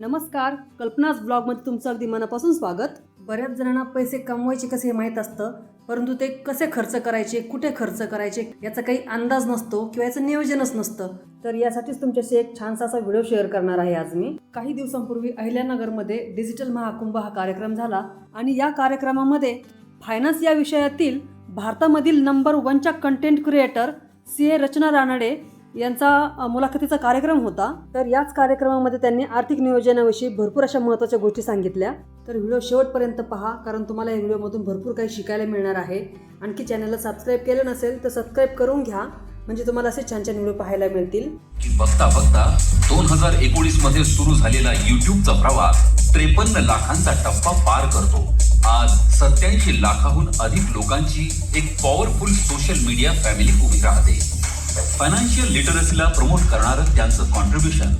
नमस्कार, कल्पनाच ब्लॉगमध्ये तुमचं अगदी मनापासून स्वागत. बऱ्याच जणांना पैसे कमवायचे कसे हे माहीत असतं, परंतु ते कसे खर्च करायचे, कुठे खर्च करायचे याचा काही अंदाज नसतो किंवा याचं नियोजनच नसतं. तर यासाठीच तुमच्याशी एक छानसा असा व्हिडिओ शेअर करणार आहे आज मी. काही दिवसांपूर्वी अहिल्यानगरमध्ये डिजिटल महाकुंभ हा कार्यक्रम झाला आणि या कार्यक्रमामध्ये फायनान्स या विषयातील भारतामधील नंबर 1च्या कंटेंट क्रिएटर CA रचना रानडे यांचा मुलाखतीचा कार्यक्रम होता. तर याच कार्यक्रमामध्ये त्यांनी आर्थिक नियोजनाविषयी भरपूर अशा महत्त्वाच्या गोष्टी सांगितल्या. तर व्हिडिओ शेवटपर्यंत पहा, कारण तुम्हाला या व्हिडिओमधून भरपूर काही शिकायला मिळणार आहे. आणखी चॅनलला सबस्क्राईब केलं नसेल तर सबस्क्राईब करून घ्या, म्हणजे तुम्हाला असे छान छान व्हिडिओ पाहायला मिळतील. बघता बघता 2019 मध्ये सुरू झालेला युट्यूबचा प्रवास 53 लाखांचा टप्पा पार करतो. आज 87 लाखाहून अधिक लोकांची एक पॉवरफुल सोशल मीडिया फॅमिली उभी राहते. फायनान्शियल लिटरसीला प्रमोट करणारं त्यांचं कॉन्ट्रीब्युशन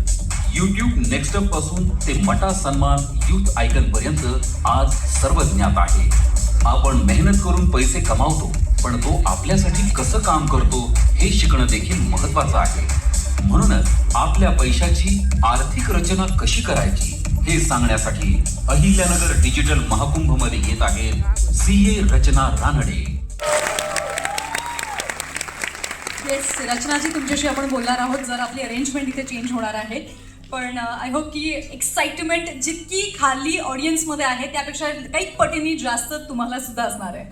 यूट्यूब नेक्स्ट अप पासून ते मटा सन्मान यूथ आयकन पर्यंत आज सर्वज्ञात आहे. आपण मेहनत करून पैसे कमावतो, पण तो आपल्यासाठी कसं काम करतो हे शिकणं देखील महत्वाचं आहे. म्हणूनच आपल्या पैशाची आर्थिक रचना कशी करायची हे सांगण्यासाठी अहिल्यानगर डिजिटल महाकुंभ मध्ये येत आहेत CA रचना रानडे. येस, रचनाजी तुमच्याशी आपण बोलणार आहोत. जर आपली अरेंजमेंट इथे चेंज होणार आहे, पण आय होप की एक्साइटमेंट जितकी खाली ऑडियन्समध्ये आहे त्यापेक्षा काही पटीने जास्त तुम्हाला सुद्धा असणार आहे.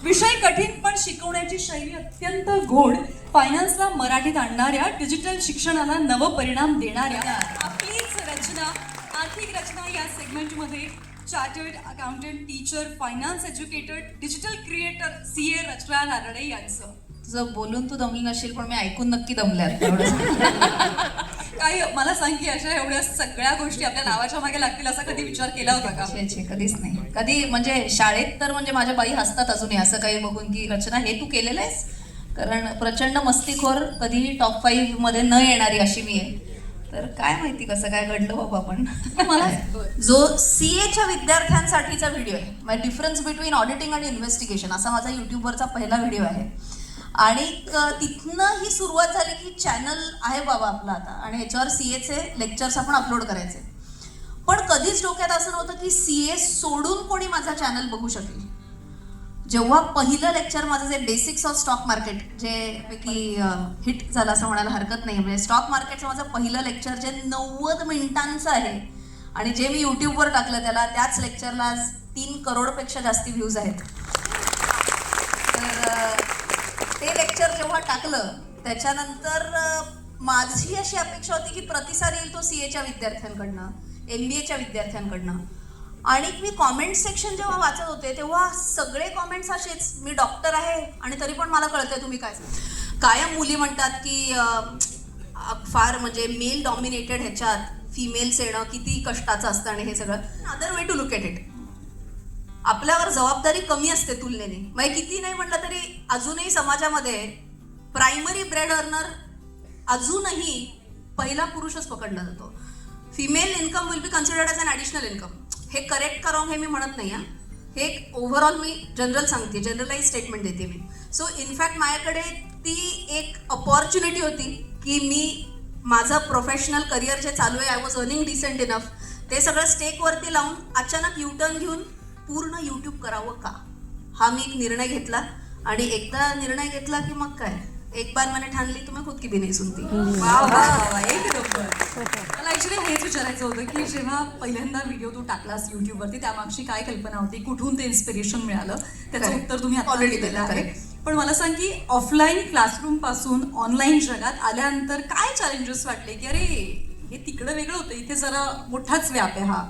विषय कठीण पण शिकवण्याची शैली अत्यंत गोड, फायनान्सला मराठीत आणणाऱ्या, डिजिटल शिक्षणाला नवपरिणाम देणाऱ्या आपलीच रचना, आर्थिक रचना या सेगमेंटमध्ये chartered accountant, teacher, finance educator, digital creator CA रचना रानडे यांचं. तुझं बोलून तू दमली नशील, पण मी ऐकून नक्की दमल्यात. काय मला सांग की अशा एवढ्या सगळ्या गोष्टी आपल्या नावाच्या मागे लागतील असा कधी विचार केला होता का? कधीच नाही. कधी म्हणजे शाळेत तर म्हणजे माझ्या बाई हसतात अजूनही असं काही बघून की रचना हे तू केलेलं आहेस, कारण प्रचंड मस्तीखोर, कधी टॉप 5 मध्ये न येणारी अशी मी आहे. तर काय माहिती कसं काय घडलं बाबा. पण मला जो CAच्या विद्यार्थ्यांसाठीचा व्हिडिओ आहे, म्हणजे डिफरन्स बिटवीन ऑडिटिंग आणि इन्व्हेस्टिगेशन, असा माझा युट्यूबवरचा पहिला व्हिडिओ आहे. आणि तिथनं ही सुरुवात झाली की चॅनल आहे बाबा आपला आता, आणि ह्याच्यावर CAचे लेक्चर्स आपण अपलोड करायचे. पण कधीच डोक्यात असं नव्हतं की CA सोडून कोणी माझा चॅनल बघू शकेल. जेव्हा पहिलं लेक्चर माझं जे बेसिक्स ऑफ स्टॉक मार्केट, जे पैकी हिट झालं असं म्हणायला हरकत नाही, म्हणजे स्टॉक मार्केटचं माझं पहिलं लेक्चर जे 90 मिनिटांचं आहे आणि जे मी यूट्यूबवर टाकलं त्याच लेक्चरला आज 3 करोडपेक्षा जास्ती व्ह्यूज आहेत. तर ते लेक्चर जेव्हा टाकलं त्याच्यानंतर माझी अशी अपेक्षा होती की प्रतिसाद येईल तो CAच्या विद्यार्थ्यांकडनं, MBAच्या विद्यार्थ्यांकडनं. आणि मी कॉमेंट सेक्शन जेव्हा वाचत होते तेव्हा सगळे कॉमेंट्स असेच, मी डॉक्टर आहे आणि तरी पण मला कळतंय तुम्ही काय. कायम मुली म्हणतात की फार म्हणजे मेल डॉमिनेटेड ह्याच्यात फिमेल्स येणं किती कष्टाचं असतं, आणि हे सगळं other way to look at it. आपल्यावर जबाबदारी कमी असते तुलनेने. म्हणजे किती नाही म्हटलं तरी अजूनही समाजामध्ये प्रायमरी ब्रेड अर्नर अजूनही पहिला पुरुषच पकडला जातो. Female income will be considered as an additional income. हे करेक्ट का रॉंग हे मी म्हणत नाही आहे, हे एक ओव्हरऑल मी जनरल सांगते, जनरलाइज स्टेटमेंट देते मी. सो इनफॅक्ट माझ्याकडे ती एक अपॉर्च्युनिटी होती की मी माझं प्रोफेशनल करिअर जे चालू आहे, I was earning decent enough, ते सगळं स्टेकवरती लावून अचानक युटर्न घेऊन पूर्ण यूट्यूब करावं का, हा मी एक निर्णय घेतला. आणि एकदा निर्णय घेतला की मग काय, एक बार मैंने ठान ली तुम्ही खुद की भी नाही सुनती. एक नंबर. मला ऍक्च्युली हेच विचारायचं होतं की जेव्हा पहिल्यांदा व्हिडिओ तू टाकलास युट्यूबवरती, त्यामागची काय कल्पना होती, कुठून ते इन्स्पिरेशन मिळालं, त्याचं उत्तर तुम्ही ऑलरेडी दिलं आहे. पण मला सांग की ऑफलाईन क्लासरूम पासून ऑनलाईन जगात आल्यानंतर काय चॅलेंजेस वाटले की अरे हे तिकडं वेगळं होतं, इथे जरा मोठाच व्याप आहे हा.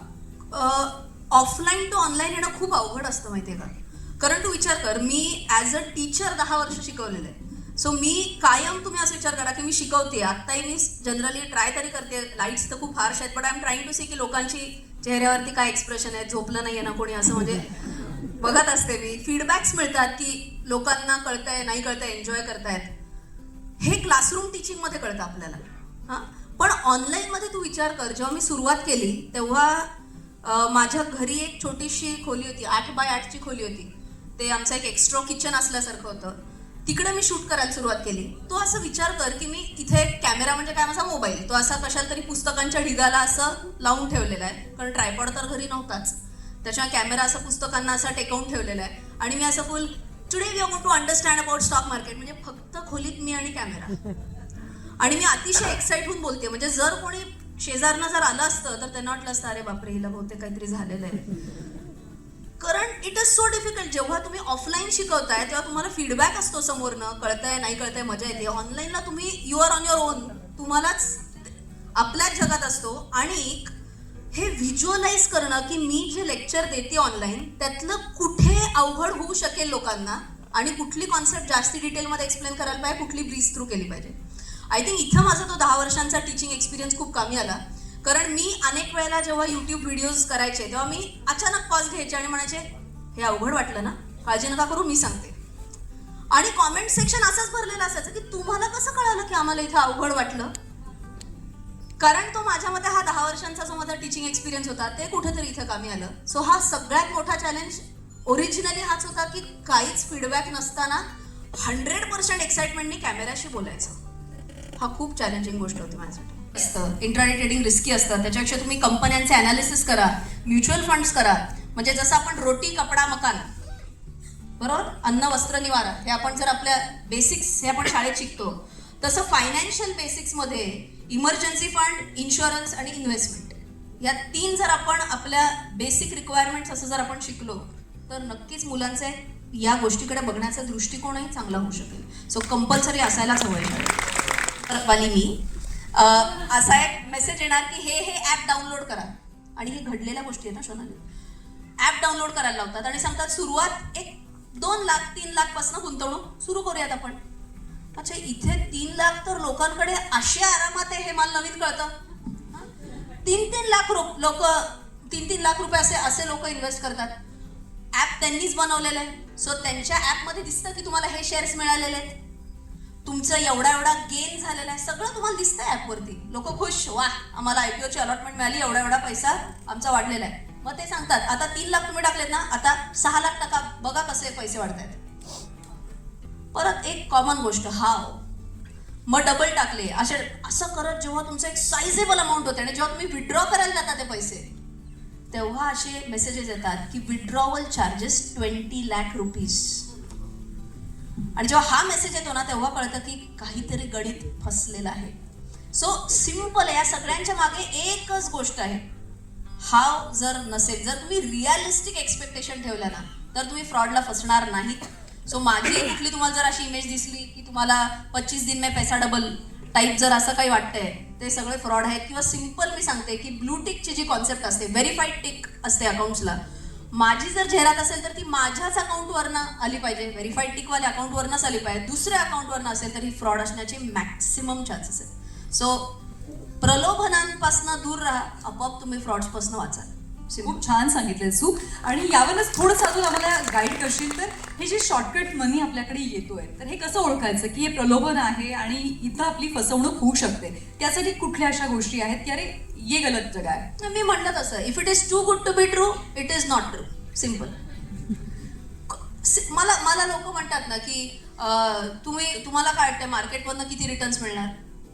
ऑफलाईन टू ऑनलाईन येणं खूप अवघड असतं माहितीये का. कारण तू विचार कर, मी ॲज अ टीचर 10 वर्ष शिकवलेलं आहे. सो मी कायम, तुम्ही असं विचार करा की मी शिकवते, आत्ताही मी जनरली ट्राय तरी करते. लाईट्स तर खूप हार्श आहेत, पण I am trying to see की लोकांची चेहऱ्यावरती काय एक्सप्रेशन आहे, झोपलं नाही आहे ना कोणी, असं म्हणजे बघत असते मी. फीडबॅक्स मिळतात की लोकांना कळतंय, नाही कळतंय, एन्जॉय करतायत. हे क्लासरूम टीचिंगमध्ये कळतं आपल्याला. हां, पण ऑनलाईनमध्ये तू विचार कर, जेव्हा मी सुरुवात केली तेव्हा माझ्या घरी एक छोटीशी खोली होती, 8 बाय 8ची खोली होती. ते आमचं एक एक्स्ट्रा किचन असल्यासारखं होतं. तिकडे मी शूट करायला सुरुवात केली. तो असं विचार कर की मी इथे कॅमेरा म्हणजे काय माझा मोबाईल, तो असा कशाला तरी पुस्तकांच्या ढिगाला असं लावून ठेवलेला आहे, कारण ट्रायपॉड तर घरी नव्हताच. त्याच्यामुळे कॅमेरा असा पुस्तकांना असा टेकवून ठेवलेला आहे आणि मी असं full today we are going to understand about stock market, म्हणजे फक्त खोलीत मी आणि कॅमेरा. आणि मी अतिशय एक्साइट होऊन बोलते, म्हणजे जर कोणी शेजारनं जर आलं असतं तर त्यांना वाटलं असतं अरे बापरे हिला बहुतेक काहीतरी झालेलं आहे. कारण इट इज सो डिफिकल्ट. जेव्हा तुम्ही ऑफलाईन शिकवताय तेव्हा तुम्हाला फीडबॅक असतो समोरनं, कळतंय नाही कळतंय मजा येते. ऑनलाईनला तुम्ही you are on your own, तुम्हालाच आपल्याच जगात असतो. आणि हे व्हिज्युअलाइज करणं की मी जे लेक्चर देते ऑनलाईन त्यातलं कुठे अवघड होऊ शकेल लोकांना आणि कुठली कॉन्सेप्ट जास्ती डिटेलमध्ये एक्सप्लेन करायला पाहिजे, कुठली ब्रीज थ्रू केली पाहिजे. आय थिंक इथं माझा तो 10 वर्षांचा टीचिंग एक्सपिरियन्स खूप कामी आला. कारण मी अनेक वेळेला जेव्हा यूट्यूब व्हिडिओज करायचे तेव्हा मी अचानक पॉज घ्यायचे आणि म्हणायचे हे अवघड वाटलं ना, काळजी नका करू मी सांगते. आणि कॉमेंट सेक्शन असंच भरलेलं असायचं की तुम्हाला कसं कळालं की आम्हाला इथं अवघड वाटलं. कारण तो माझ्यामध्ये हा 10 वर्षांचा जो माझा टीचिंग एक्सपिरियन्स होता ते कुठेतरी इथं कामी आलं. सो हा सगळ्यात मोठा चॅलेंज ओरिजिनली हाच होता की काहीच फीडबॅक नसताना 100% एक्साइटमेंटनी कॅमेऱ्याशी बोलायचं. हा खूप चॅलेंजिंग गोष्ट होती माझ्यासाठी. इंट्राडे ट्रेडिंग रिस्की असतं, त्याच्यापेक्षा तुम्ही कंपन्यांचे अनालिसिस करा, म्युच्युअल फंड्स करा. म्हणजे जसं आपण रोटी कपडा मकान, बरोबर, अन्न वस्त्र निवारा हे आपण जर आपल्या बेसिक्स हे आपण शाळेत शिकतो, तसं फायनान्शियल बेसिक्समध्ये इमर्जन्सी फंड, इन्शुरन्स आणि इन्व्हेस्टमेंट या 3 जर आपण आपल्या बेसिक रिक्वायरमेंट्स असं जर आपण शिकलो तर नक्कीच मुलांचे या गोष्टीकडे बघण्याचा दृष्टिकोनही चांगला होऊ शकेल. सो कंपल्सरी असायलाच हवं आहे. वाली मी असा एक मेसेज येणार की हे ॲप डाउनलोड करा, आणि हे घडलेल्या गोष्टी आहेत ना सोनाली. ॲप डाउनलोड करायला लावतात आणि सांगतात सुरुवात एक 2 लाख 3 लाख पासून गुंतवणूक सुरू करूयात आपण. अच्छा, इथे 3 लाख तर लोकांकडे अशा आरामात आहे, हे मला नवीन कळतं. 3-3 लाख लोक 3-3 लाख रुपये असे लोक इन्व्हेस्ट करतात. ॲप त्यांनीच बनवलेलं आहे. सो त्यांच्या ॲपमध्ये दिसतं की तुम्हाला हे शेअर्स मिळालेले आहेत, तुमचं एवढा गेन झालेला आहे, सगळं तुम्हाला दिसतंय ॲपवरती. लोक खुश, वा आम्हाला IPOची अलॉटमेंट मिळाली, एवढा पैसा आमचा वाढलेला आहे. मग ते सांगतात आता 3 लाख तुम्ही टाकलेत ना, आता 6 लाख टाका, बघा कसे पैसे वाढत आहेत. परत एक कॉमन गोष्ट, मग डबल टाकले, असं करत जेव्हा तुमचं एक साइजेबल अमाऊंट होते आणि जेव्हा तुम्ही विड्रॉ करायला जाता ते पैसे, तेव्हा असे मेसेजेस येतात की विड्रॉवल चार्जेस 20 लाख रुपीज. आणि जेव्हा हा मेसेज येतो ना तेव्हा कळतं की काहीतरी गणित फसलेलं आहे. सो सिम्पल आहे, या सगळ्यांच्या मागे एकच गोष्ट आहे, हाव जर नसेल, जर तुम्ही रिअलिस्टिक एक्सपेक्टेशन ठेवल्या ना तर तुम्ही फ्रॉडला फसणार नाहीत. सो माझी कुठली तुम्हाला जर अशी इमेज दिसली की तुम्हाला 25 दिन में पैसा डबल टाईप जर असं काही वाटतंय, ते सगळे फ्रॉड आहेत. किंवा सिम्पल मी सांगते की ब्लू टिकची जी कॉन्सेप्ट असते, व्हेरीफाईड टिक असते अकाउंट्सला, माझी जर जाहिरात असेल तर ती माझ्याच अकाउंटवरनं आली पाहिजे, व्हेरीफाईड टिकवाल्या अकाउंटवरनंच आली पाहिजे. दुसऱ्या अकाउंटवरनं असेल तर ही फ्रॉड असण्याचे मॅक्सिमम चान्सेस आहेत. सो प्रलोभनांपासून दूर राहा, आपोआप तुम्ही फ्रॉड्सपासून वाचाल. खूप छान सांगितलं सू. आणि यावरच थोडंसं अजून आम्हाला गाईड करशील तर हे जे शॉर्टकट मनी आपल्याकडे येतोय तर हे कसं ओळखायचं की हे प्रलोभन आहे आणि इथं आपली फसवणूक होऊ शकते, त्यासाठी कुठल्या अशा गोष्टी आहेत की अरे ये गलत जगा आहे. मी म्हणलं तसं, if it is too good to be true it is not true. Simple. मला लोक म्हणतात ना की तुम्हाला काय वाटतं मार्केटमधनं किती रिटर्न्स मिळणार,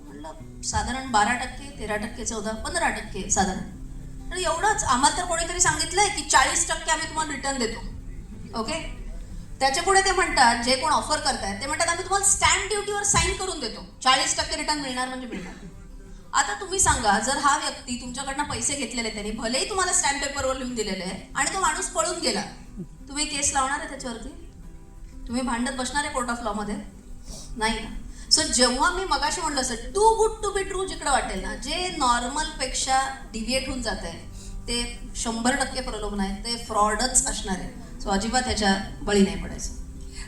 म्हणलं साधारण 12%, 13%, 14%, 15% साधारण. आणि एवढंच. आम्हाला तर कोणीतरी सांगितलंय की 40% आम्ही तुम्हाला रिटर्न देतो. ओके, त्याच्या पुढे ते म्हणतात, जे कोण ऑफर करतायत ते म्हणतात आम्ही तुम्हाला स्टॅम्प ड्युटीवर साईन करून देतो, 40% रिटर्न मिळणार म्हणजे मिळणार. आता तुम्ही सांगा, जर हा व्यक्ती तुमच्याकडनं पैसे घेतलेले त्यांनी, भलेही तुम्हाला स्टॅम्प पेपरवर लिहून दिलेले आहे आणि तो माणूस पळून गेला, तुम्ही केस लावणार आहे त्याच्यावरती? तुम्ही भांडत बसणार आहे कोर्ट ऑफ लॉ मध्ये? नाही ना. सो जेव्हा मी मगाशी म्हणलं असं too good to be true जिकडे वाटेल ना, जे नॉर्मलपेक्षा डिव्हिएट होऊन जात आहे ते 100% प्रलोभन आहे, ते फ्रॉडच असणार आहे. सो अजिबात ह्याच्या बळी नाही पडायचं.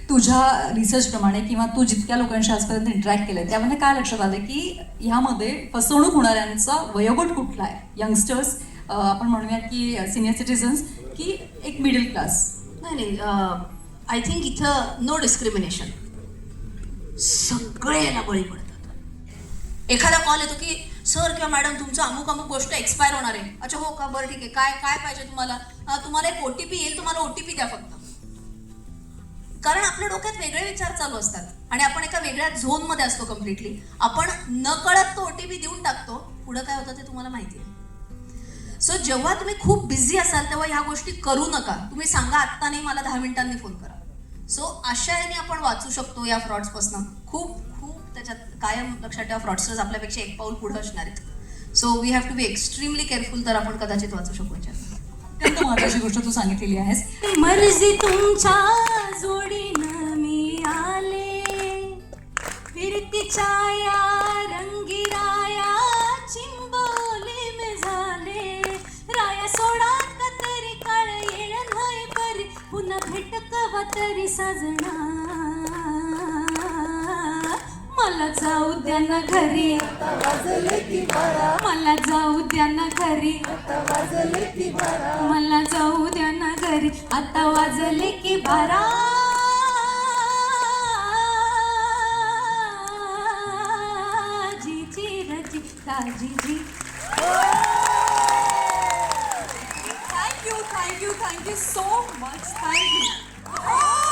तुझ्या रिसर्चप्रमाणे किंवा तू जितक्या लोकांशी आजपर्यंत इंटरॅक्ट केलंय त्यामध्ये काय लक्षात आलं की ह्यामध्ये फसवणूक होणाऱ्यांचा वयोगट कुठला आहे? यंगस्टर्स, आपण म्हणूया की सिनियर सिटीजन्स, की एक मिडल क्लास? नाही, आय थिंक इथं नो डिस्क्रिमिनेशन, सगळे याला बळी पडतात. एखादा कॉल येतो की सर किंवा मॅडम तुमचं अमुक गोष्ट एक्सपायर होणार आहे. अच्छा हो का, बरं ठीक आहे, काय काय पाहिजे तुम्हाला? तुम्हाला एक OTP येईल, तुम्हाला OTP द्या फक्त. कारण आपल्या डोक्यात वेगळे विचार चालू असतात आणि आपण एका वेगळ्या झोनमध्ये असतो कम्प्लिटली. आपण न कळत तो OTP देऊन टाकतो. पुढं काय होतं ते तुम्हाला माहिती आहे. सो जेव्हा तुम्ही खूप बिझी असाल तेव्हा ह्या गोष्टी करू नका. तुम्ही सांगा आत्ता नाही, मला 10 मिनिटांनी फोन करा. सो अशा याने आपण वाचू शकतो या फ्रॉड्सपासून. खूप खूप त्याच्यात कायम लक्षात ठेवा, फ्रॉडस्टर्स आपल्यापेक्षा एक पाऊल पुढे असणार आहेत. So we have to be extremely careful, तर आपण कदाचित वाचू शकू याच्यात. अत्यंत महत्वाची गोष्ट तू सांगितलेली आहेस. मर्जी तुमच्या जोडीनं मी आले, फिरतीच्या या रंगी राया चिंबोली में झाले. राया सोडा तरी काळ येळ नाही परी, पुन्हा भेट कवा तरी साजना. मला जाऊ द्या ना घरी, मला जाऊ द्या ना घरी, मला जाऊ द्या ना घरी, आता वाजले की 12. जी जी रजी दाजी. Thank you so much. थँक्यू.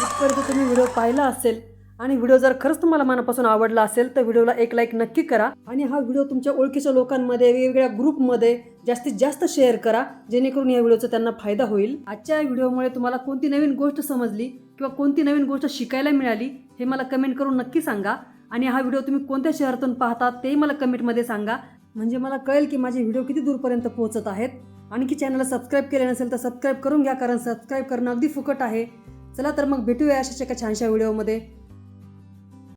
इथपर्यंत तुम्ही व्हिडिओ पाहिला असेल आणि व्हिडिओ जर खरंच तुम्हाला मनापासून आवडला असेल तर व्हिडिओला एक लाईक नक्की करा आणि हा व्हिडिओ तुमच्या ओळखीच्या लोकांमध्ये वेगवेगळ्या ग्रुपमध्ये जास्तीत जास्त शेअर करा, जेणेकरून या व्हिडिओचा त्यांना फायदा होईल. आजच्या व्हिडिओमुळे तुम्हाला कोणती नवीन गोष्ट समजली किंवा कोणती नवीन गोष्ट शिकायला मिळाली हे मला कमेंट करून नक्की सांगा. आणि हा व्हिडिओ तुम्ही कोणत्या शहरातून पाहता तेही मला कमेंटमध्ये सांगा, म्हणजे मला कळेल की माझे व्हिडिओ किती दूरपर्यंत पोहोचत आहेत. आणखी चॅनलला सबस्क्राईब केले नसेल तर सबस्क्राईब करून घ्या, कारण सबस्क्राईब करणं अगदी फुकट आहे. चला तर मग भेटूया अशाच एका छानशा व्हिडिओमध्ये.